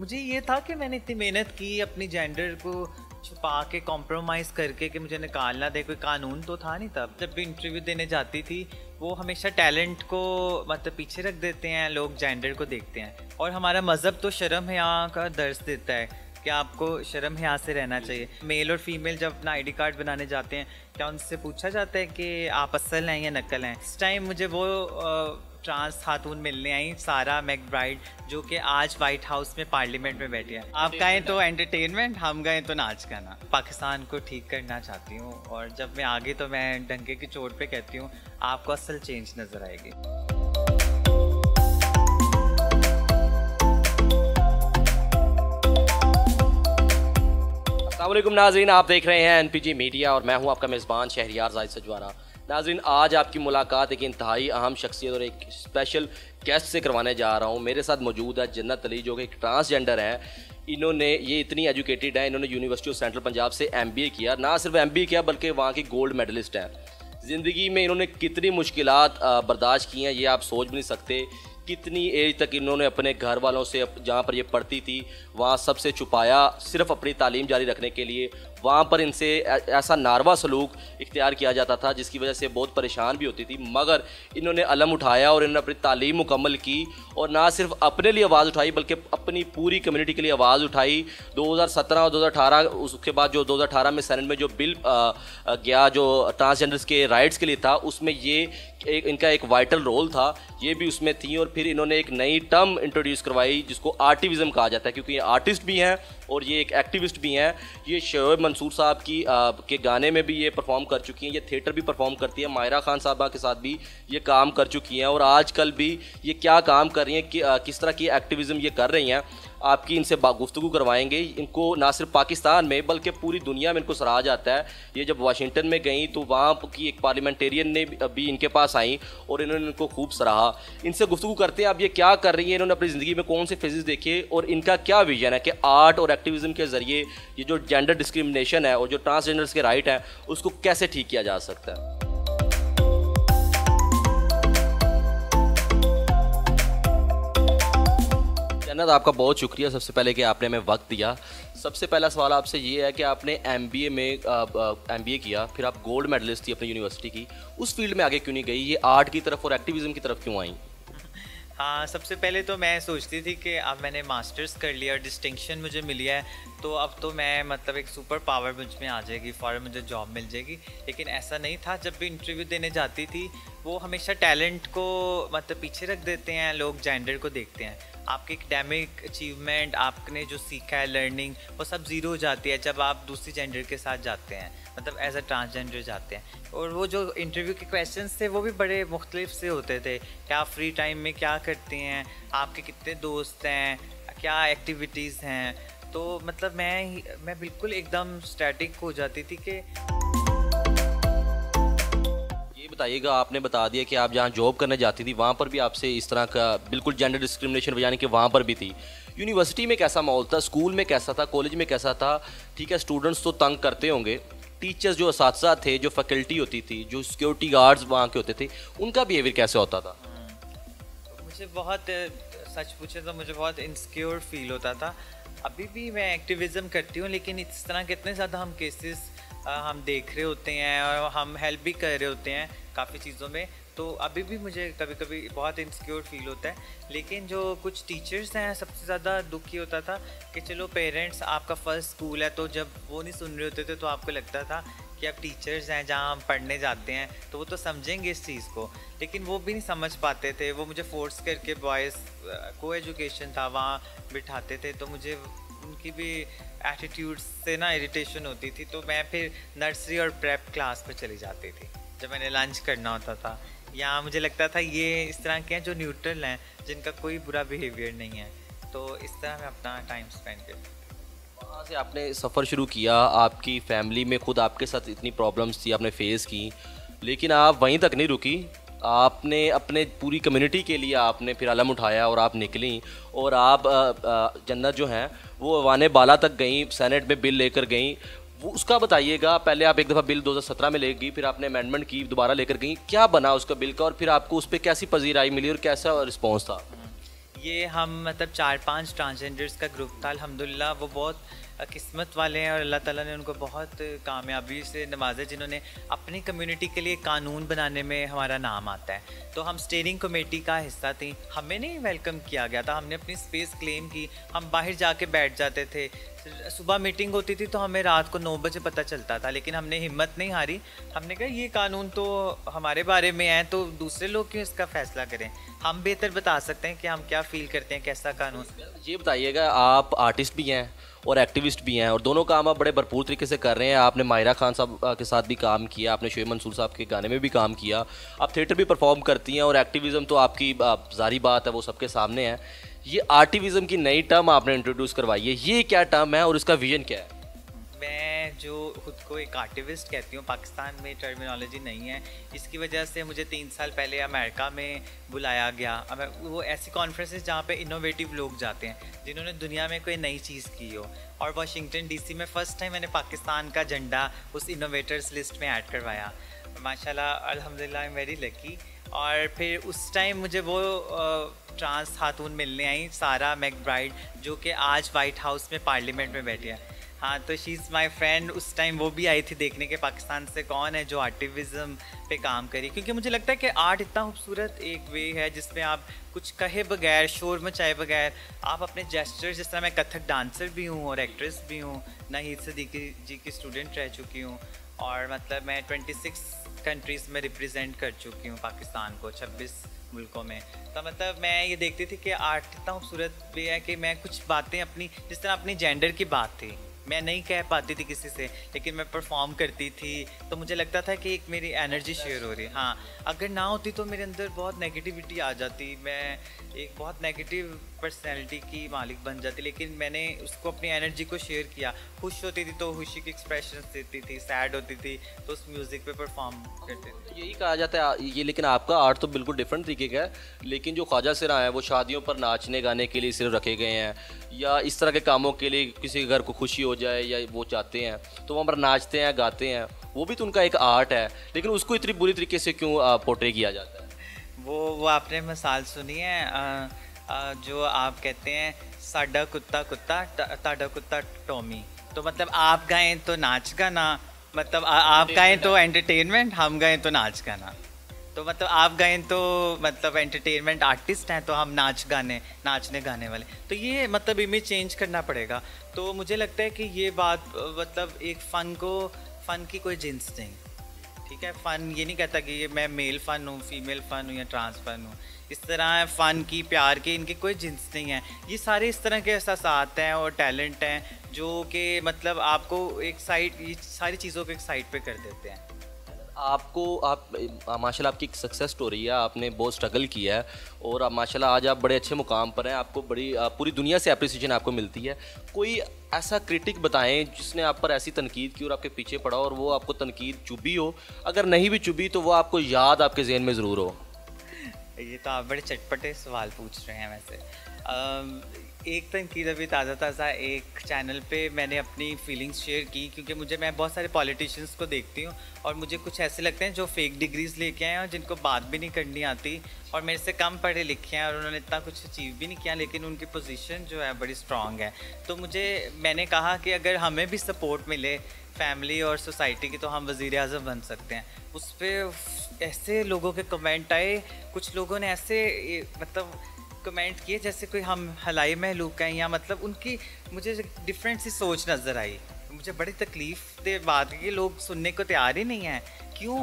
मुझे ये था कि मैंने इतनी मेहनत की अपनी जेंडर को छुपा के कॉम्प्रोमाइज़ करके कि मुझे निकालना दे, कोई कानून तो था नहीं तब। जब भी इंटरव्यू देने जाती थी वो हमेशा टैलेंट को मतलब पीछे रख देते हैं, लोग जेंडर को देखते हैं। और हमारा मज़हब तो शर्म हया का दर्स देता है कि आपको शर्म हया से रहना चाहिए। मेल और फीमेल जब अपना आईडी कार्ड बनाने जाते हैं क्या उनसे पूछा जाता है कि आप असल हैं या नकल हैं? इस टाइम मुझे वो ट्रांस खातून मिलने आई, सारा मैकब्राइड, जो कि आज वाइट हाउस में पार्लियामेंट में बैठी है। आप गए तो एंटरटेनमेंट, हम गए तो नाच गाना। पाकिस्तान को ठीक करना चाहती हूँ और जब मैं आगे तो मैं डंके की चोट पे कहती हूँ आपको असल चेंज नज़र आएगी। अस्सलाम वालेकुम नाज़रीन, आप देख रहे हैं एनपीजी मीडिया और मैं हूं आपका मेज़बान शहरियार जाहिद सजवाना। नाज़रीन, आज आपकी मुलाकात एक इंतहाई अहम शख्सियत और एक स्पेशल गेस्ट से करवाने जा रहा हूं। मेरे साथ मौजूद है जन्नत अली, जो कि एक ट्रांसजेंडर है। इन्होंने ये इतनी एजुकेटेड है, इन्होंने यूनिवर्सिटी ऑफ सेंट्रल पंजाब से MBA किया। ना सिर्फ MBA किया बल्कि वहाँ की गोल्ड मेडलिस्ट है। ज़िंदगी में इन्होंने कितनी मुश्किलात बर्दाश्त की हैं ये आप सोच भी नहीं सकते। कितनी एज तक इन्होंने अपने घर वालों से, जहाँ पर ये पढ़ती थी वहाँ सबसे छुपाया, सिर्फ अपनी तालीम जारी रखने के लिए। वहाँ पर इनसे ऐसा नारवा सलूक इख्तियार किया जाता था जिसकी वजह से बहुत परेशान भी होती थी, मगर इन्होंने अलम उठाया और इन्होंने अपनी तालीम मुकम्मल की। और ना सिर्फ अपने लिए आवाज़ उठाई बल्कि अपनी पूरी कम्युनिटी के लिए आवाज़ उठाई। 2017 और 2018, उसके बाद जो 2018 में सेनेट में जो बिल गया जो ट्रांसजेंडर्स के राइट्स के लिए था, उसमें ये इनका एक वाइटल रोल था, ये भी उसमें थी। और फिर इन्होंने एक नई टर्म इंट्रोड्यूस करवाई जिसको आर्टिविज़म कहा जाता है, क्योंकि ये आर्टिस्ट भी हैं और ये एक एक्टिविस्ट भी हैं। ये शोएब मंसूर साहब के गाने में भी ये परफॉर्म कर चुकी हैं, ये थिएटर भी परफॉर्म करती हैं। माहिरा खान साहबा के साथ भी ये काम कर चुकी हैं और आजकल भी ये क्या काम कर रही हैं, किस तरह की एक्टिविज़म ये कर रही हैं, आपकी इनसे गुफ्तगू करवाएंगे। इनको ना सिर्फ पाकिस्तान में बल्कि पूरी दुनिया में इनको सराहा जाता है। ये जब वाशिंगटन में गई तो वहाँ की एक पार्लियामेंटेरियन ने भी इनके पास आई और इन्होंने इनको खूब सराहा। इनसे गुफ्तगू करते हैं अब ये क्या कर रही हैं, इन्होंने अपनी ज़िंदगी में कौन से फेजेस देखे और इनका क्या विजन है कि आर्ट और एक्टिविज़म के ज़रिए ये जो जेंडर डिस्क्रिमिनेशन है और जो ट्रांसजेंडर्स के राइट हैं उसको कैसे ठीक किया जा सकता है। जन्नत, आपका बहुत शुक्रिया सबसे पहले कि आपने हमें वक्त दिया। सबसे पहला सवाल आपसे ये है कि आपने MBA किया, फिर आप गोल्ड मेडलिस्ट थी अपनी यूनिवर्सिटी की, उस फील्ड में आगे क्यों नहीं गई, ये आर्ट की तरफ और एक्टिविज़म की तरफ क्यों आई? हाँ, सबसे पहले तो मैं सोचती थी कि अब मैंने मास्टर्स कर लिया और डिस्टिंक्शन मुझे मिली है तो अब तो मैं मतलब एक सुपर पावर मुझ में आ जाएगी, फ़ौरन मुझे जॉब मिल जाएगी। लेकिन ऐसा नहीं था। जब भी इंटरव्यू देने जाती थी वो हमेशा टैलेंट को मतलब पीछे रख देते हैं, लोग जेंडर को देखते हैं। आपकी एकेडमिक अचीवमेंट, आपने जो सीखा है, लर्निंग, वो सब ज़ीरो हो जाती है जब आप दूसरी जेंडर के साथ जाते हैं, मतलब एज अ ट्रांसजेंडर जाते हैं। और वो जो इंटरव्यू के क्वेश्चंस थे वो भी बड़े मुख्तलिफ से होते थे कि आप फ्री टाइम में क्या करते हैं, आपके कितने दोस्त हैं, क्या एक्टिविटीज़ हैं। तो मतलब मैं बिल्कुल एकदम स्टैटिक हो जाती थी कि बताइएगा, आपने बता दिया कि आप जहाँ जॉब करने जाती थी वहाँ पर भी आपसे इस तरह का बिल्कुल जेंडर डिस्क्रिमिनेशन यानी कि वहाँ पर भी थी। यूनिवर्सिटी में कैसा माहौल था, स्कूल में कैसा था, कॉलेज में कैसा था? ठीक है, स्टूडेंट्स तो तंग करते होंगे, टीचर्स जो असातिज़ा थे, जो फैकल्टी होती थी, जो सिक्योरिटी गार्ड्स वहाँ के होते थे, उनका बिहेवियर कैसे होता था? मुझे बहुत, सच पूछे तो मुझे बहुत इनसिक्योर फील होता था। अभी भी मैं एक्टिविज़म करती हूँ लेकिन इस तरह के इतने ज़्यादा हम केसेस हम देख रहे होते हैं और हम हेल्प भी कर रहे होते हैं काफ़ी चीज़ों में, तो अभी भी मुझे कभी कभी बहुत इनसिक्योर फील होता है। लेकिन जो कुछ टीचर्स हैं, सबसे ज़्यादा दुखी होता था कि चलो पेरेंट्स, आपका फर्स्ट स्कूल है, तो जब वो नहीं सुन रहे होते थे तो आपको लगता था कि अब टीचर्स हैं जहाँ हम पढ़ने जाते हैं तो वो तो समझेंगे इस चीज़ को, लेकिन वो भी नहीं समझ पाते थे। वो मुझे फोर्स करके बॉयज़ को एजुकेशन था वहाँ बिठाते थे, तो मुझे उनकी भी एटीट्यूड से ना इरिटेशन होती थी। तो मैं फिर नर्सरी और प्रेप क्लास पर चली जाती थी जब मैंने लंच करना होता था। यहाँ मुझे लगता था ये इस तरह के हैं जो न्यूट्रल हैं, जिनका कोई बुरा बिहेवियर नहीं है, तो इस तरह मैं अपना टाइम स्पेंड करती। वहाँ से आपने सफ़र शुरू किया, आपकी फैमिली में खुद आपके साथ इतनी प्रॉब्लम्स थी, आपने फेस की, लेकिन आप वहीं तक नहीं रुकी। आपने अपने पूरी कम्युनिटी के लिए आपने फिर अलम उठाया और आप निकली और आप जन्नत जो हैं वो वाने बाला तक गई, सेनेट में बिल लेकर गई। वो उसका बताइएगा। पहले आप एक दफ़ा बिल 2017 में ले गई, फिर आपने अमेंडमेंट की, दोबारा लेकर गई, क्या बना उसका बिल का और फिर आपको उस पर कैसी पजीराई मिली और कैसा रिस्पॉन्स था? ये हम मतलब 4-5 ट्रांसजेंडर्स का ग्रुप था। अल्हम्दुलिल्लाह वो बहुत किस्मत वाले हैं और अल्लाह ताला ने उनको बहुत कामयाबी से नवाजा, जिन्होंने अपनी कम्युनिटी के लिए कानून बनाने में हमारा नाम आता है। तो हम स्टीयरिंग कमेटी का हिस्सा थी, हमें नहीं वेलकम किया गया था, हमने अपनी स्पेस क्लेम की, हम बाहर जाके बैठ जाते थे। सुबह मीटिंग होती थी तो हमें रात को 9 बजे पता चलता था, लेकिन हमने हिम्मत नहीं हारी। हमने कहा ये कानून तो हमारे बारे में है, तो दूसरे लोग क्यों इसका फैसला करें, हम बेहतर बता सकते हैं कि हम क्या फील करते हैं, कैसा कानून। ये बताइएगा, आप आर्टिस्ट भी हैं और एक्टिविस्ट भी हैं और दोनों काम आप बड़े भरपूर तरीके से कर रहे हैं। आपने माहिरा खान साहब के साथ भी काम किया, आपने शोएब मंसूर साहब के गाने में भी काम किया, आप थिएटर भी परफॉर्म करती हैं और एक्टिविज़म तो आपकी जारी बात है वो सबके सामने है। ये आर्टिविज़म की नई टर्म आपने इंट्रोड्यूस करवाई है, ये क्या टर्म है और इसका विजन क्या है? मैं जो खुद को एक आर्टिविस्ट कहती हूँ, पाकिस्तान में टर्मिनोलॉजी नहीं है, इसकी वजह से मुझे 3 साल पहले अमेरिका में बुलाया गया। वो ऐसी कॉन्फ्रेंसेस जहाँ पे इनोवेटिव लोग जाते हैं जिन्होंने दुनिया में कोई नई चीज़ की हो, और वाशिंगटन डीसी में फ़र्स्ट टाइम मैंने पाकिस्तान का झंडा उस इनोवेटर्स लिस्ट में ऐड करवाया। माशाल्लाह अल्हम्दुलिल्लाह आई एम वेरी लकी। और फिर उस टाइम मुझे वो ट्रांस खातून मिलने आई, सारा मैकब्राइड, जो कि आज वाइट हाउस में पार्लियामेंट में बैठी है। हाँ, तो शी इज़ माई फ्रेंड। उस टाइम वो भी आई थी देखने के पाकिस्तान से कौन है जो आर्टिविज़म पे काम करी, क्योंकि मुझे लगता है कि आर्ट इतना खूबसूरत एक वे है जिसमें आप कुछ कहे बगैर, शोर मचाए बगैर, आप अपने जेस्चर, जिस तरह मैं कथक डांसर भी हूँ और एक्ट्रेस भी हूँ, नाहीद सिद्दीकी जी की स्टूडेंट रह चुकी हूँ, और मतलब मैं 26 कंट्रीज़ में रिप्रेजेंट कर चुकी हूँ पाकिस्तान को, 26 मुल्कों में। तो मतलब मैं ये देखती थी कि आर्ट इतना खूबसूरत भी है कि मैं कुछ बातें अपनी, जिस तरह अपनी जेंडर की बात थी, मैं नहीं कह पाती थी किसी से, लेकिन मैं परफॉर्म करती थी, तो मुझे लगता था कि एक मेरी एनर्जी शेयर हो रही है। हाँ, अगर ना होती तो मेरे अंदर बहुत नेगेटिविटी आ जाती, मैं एक बहुत नेगेटिव पर्सनैलिटी की मालिक बन जाती, लेकिन मैंने उसको अपनी एनर्जी को शेयर किया। खुश होती थी तो खुशी के एक्सप्रेशन देती थी, सैड होती थी तो उस म्यूज़िक पे परफॉर्म करती थी। यही कहा जाता है ये, लेकिन आपका आर्ट तो बिल्कुल डिफरेंट तरीके का है। लेकिन जो ख्वाजा सिरा हैं वो शादियों पर नाचने गाने के लिए सिर्फ रखे गए हैं, या इस तरह के कामों के लिए, किसी के घर को खुशी हो जाए या वो चाहते हैं तो वहाँ पर नाचते हैं, गाते हैं, वो भी तो उनका एक आर्ट है, लेकिन उसको इतनी बुरी तरीके से क्यों पोर्ट्रे किया जाता है? वो आपने मिसाल सुनी है जो आप कहते हैं साडा कुत्ता कुत्ता ताडा कुत्ता टॉमी, तो मतलब आप गाएं तो नाच गाना, मतलब आप गाएं तो एंटरटेनमेंट, हम गाएं तो नाच गाना, तो मतलब आप गाएं तो मतलब एंटरटेनमेंट आर्टिस्ट हैं, तो हम नाचने गाने वाले, तो ये मतलब इमेज चेंज करना पड़ेगा। तो मुझे लगता है कि ये बात मतलब एक फ़न की कोई जिन्स नहीं, ठीक है। फ़न ये नहीं कहता कि ये मैं मेल फ़न हूँ, फीमेल फ़न हूँ या ट्रांस फ़न हूँ, इस तरह फ़न की, प्यार के, इनके कोई जिन्स नहीं है। ये सारे इस तरह के एहसासात हैं और टैलेंट हैं जो कि मतलब आपको एक साइड, ये सारी चीज़ों को एक साइड पे कर देते हैं। आप माशाल्लाह आपकी एक सक्सेस स्टोरी है, आपने बहुत स्ट्रगल किया है और आप माशाल्लाह आज आप बड़े अच्छे मुकाम पर हैं, आपको बड़ी पूरी दुनिया से अप्रिसिएशन आपको मिलती है। कोई ऐसा क्रिटिक बताएं जिसने आप पर ऐसी तनकीद की और आपके पीछे पड़ा और वो आपको तनकीद चुभी हो, अगर नहीं भी चुभी तो वो आपको याद आपके जहन में ज़रूर हो। ये तो आप बड़े चटपटे सवाल पूछ रहे हैं। वैसे एक तनकीद अभी ताज़ा एक चैनल पे मैंने अपनी फीलिंग्स शेयर की, क्योंकि मैं बहुत सारे पॉलिटिशियंस को देखती हूँ और मुझे कुछ ऐसे लगते हैं जो फेक डिग्रीज़ लेके आए हैं और जिनको बात भी नहीं करनी आती और मेरे से कम पढ़े लिखे हैं और उन्होंने इतना कुछ अचीव भी नहीं किया, लेकिन उनकी पोजीशन जो है बड़ी स्ट्रांग है। तो मैंने कहा कि अगर हमें भी सपोर्ट मिले फैमिली और सोसाइटी की तो हम वज़ीर आज़म बन सकते हैं। उस पर ऐसे लोगों के कमेंट आए, कुछ लोगों ने ऐसे मतलब कमेंट किए जैसे कोई हम हलाई महलूक हैं, या मतलब उनकी मुझे डिफरेंट सी सोच नज़र आई। मुझे बड़ी तकलीफ़ दे बात है, लोग सुनने को तैयार ही नहीं हैं। क्यों?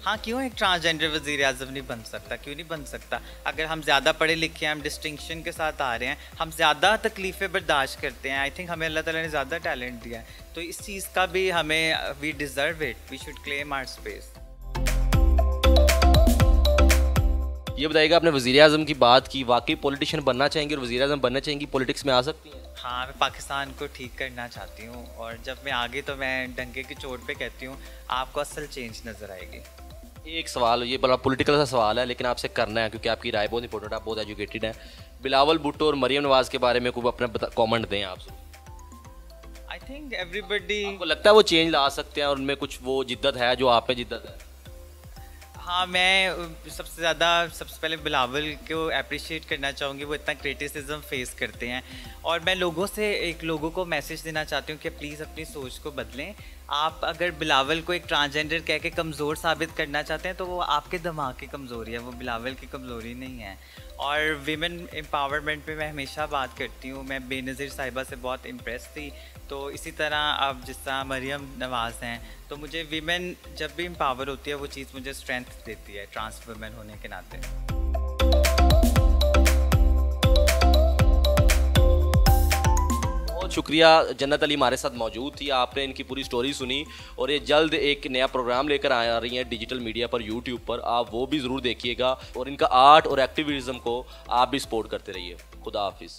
हाँ, क्यों एक ट्रांसजेंडर वज़ीर आज़म नहीं बन सकता? क्यों नहीं बन सकता? अगर हम ज़्यादा पढ़े लिखे हैं, हम डिस्टिंक्शन के साथ आ रहे हैं, हम ज़्यादा तकलीफ़ें बर्दाश्त करते हैं, आई थिंक हमें अल्लाह ताला ने ज़्यादा टैलेंट दिया है, तो इस चीज़ का भी हमें, we deserve it, we should claim our space. ये बताइएगा, आपने वज़ीर आज़म की बात की, वाकई पॉलिटिशियन बनना चाहेंगे और वज़ीर आज़म बनना चाहेंगी, पॉलिटिक्स में आ सकती हैं? हाँ, मैं पाकिस्तान को ठीक करना चाहती हूँ और जब मैं आगे तो मैं डंके की चोट पे कहती हूँ आपको असल चेंज नज़र आएगी। एक सवाल, ये बड़ा पॉलिटिकल सा सवाल है लेकिन आपसे करना है क्योंकि आपकी राय बहुत इंपॉर्टेंट है, आप बहुत एजुकेटेड हैं। बिलावल भुट्टो और मरियम नवाज़ के बारे में कोई अपना कॉमेंट दें आप। आई थिंक एवरीबडी, आपको लगता है वो चेंज ला सकते हैं और उनमें कुछ वो जिद्दत है जो आप में जिद्दत है? हाँ, मैं सबसे ज़्यादा सबसे पहले बिलावल को अप्रिशिएट करना चाहूँगी, वो इतना क्रिटिसिज्म फेस करते हैं। और मैं लोगों को मैसेज देना चाहती हूँ कि प्लीज़ अपनी सोच को बदलें। आप अगर बिलावल को एक ट्रांसजेंडर कह के कमज़ोर साबित करना चाहते हैं तो वो आपके दिमाग की कमज़ोरी है, वो बिलावल की कमज़ोरी नहीं है। और विमेन एम्पावरमेंट पे मैं हमेशा बात करती हूँ, मैं बेनज़ीर साहिबा से बहुत इम्प्रेस थी। तो इसी तरह अब जिस तरह मरियम नवाज़ हैं, तो मुझे विमेन जब भी एम्पावर होती है वो चीज़ मुझे स्ट्रेंथ देती है ट्रांस वुमेन होने के नाते। बहुत शुक्रिया, जन्नत अली हमारे साथ मौजूद थी, आपने इनकी पूरी स्टोरी सुनी और ये जल्द एक नया प्रोग्राम लेकर आ रही हैं डिजिटल मीडिया पर, यूट्यूब पर, आप वो भी ज़रूर देखिएगा और इनका आर्ट और एक्टिविज़म को आप भी सपोर्ट करते रहिए। खुदा हाफिज़।